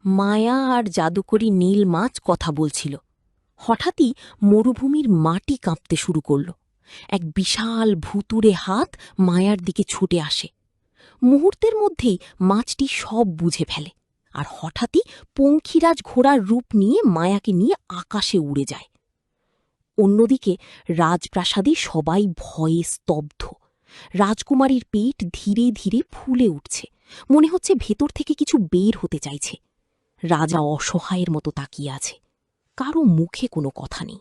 মায়া আর জাদুকরি নীল মাছ কথা বলছিল। হঠাৎই মরুভূমির মাটি কাঁপতে শুরু করল। এক বিশাল ভুতুড়ে হাত মায়ার দিকে ছুটে আসে। মুহূর্তের মধ্যেই মাছটি সব বুঝে ফেলে, আর হঠাৎই পঙ্খিরাজ ঘোড়ার রূপ নিয়ে মায়াকে নিয়ে আকাশে উড়ে যায়। অন্যদিকে রাজপ্রাসাদে সবাই ভয়ে স্তব্ধ। রাজকুমারীর পেট ধীরে ধীরে ফুলে উঠছে, মনে হচ্ছে ভেতর থেকে কিছু বের হতে চাইছে। রাজা অসহায়ের মতো তাকিয়ে আছে, কারো মুখে কোনো কথা নেই।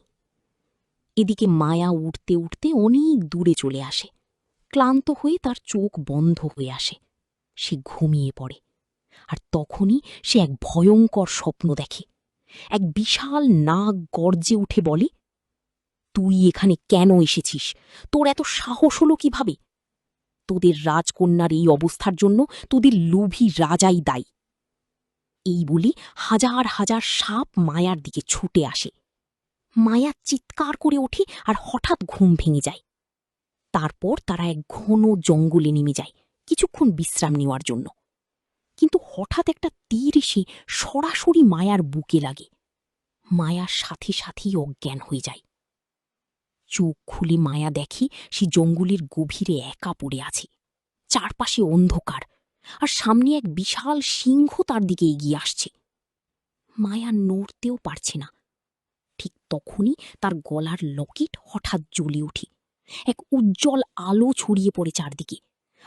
এদিকে মায়া উঠতে উঠতে অনেক দূরে চলে আসে। ক্লান্ত হয়ে তার চোখ বন্ধ হয়ে আসে। সে ঘুমিয়ে পড়ে, আর তখনই সে এক ভয়ঙ্কর স্বপ্ন দেখে। এক বিশাল নাগ গর্জে উঠে বলে, তুই এখানে কেন এসেছিস? তোর এত সাহস হলো কিভাবে? তোদের রাজকন্যার এই অবস্থার জন্য তোদের লোভী রাজাই দায়ী। এই বলি হাজার হাজার সাপ মায়ার দিকে ছুটে আসে। মায়া চিৎকার করে ওঠে আর হঠাৎ ঘুম ভেঙে যায়। তারপর তারা এক ঘন জঙ্গলে নেমে যায় কিছুক্ষণ বিশ্রাম নেওয়ার জন্য। কিন্তু হঠাৎ একটা তীর এসে সরাসরি মায়ার বুকে লাগে। মায়ার সাথে সাথেই অজ্ঞান হয়ে যায়। চোখ খুলে মায়া দেখে সে জঙ্গলের গভীরে একা পড়ে আছে। চারপাশে অন্ধকার, আর সামনে এক বিশাল সিংহ তার দিকে এগিয়ে আসছে। মায়া নড়তেও পারছে না। ঠিক তখনই তার গলার লকেট হঠাৎ জ্বলে ওঠে। এক উজ্জ্বল আলো ছড়িয়ে পড়ে চারদিকে,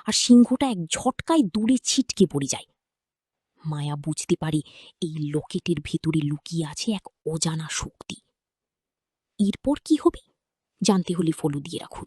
আর সিংহটা এক ঝটকায় দূরে ছিটকে পড়ে যায়। মায়া বুঝতে পারে এই লকেটের ভেতরে লুকিয়ে আছে এক অজানা শক্তি। এরপর কি হবে জানতে হলে ফলো দিয়ে রাখুন।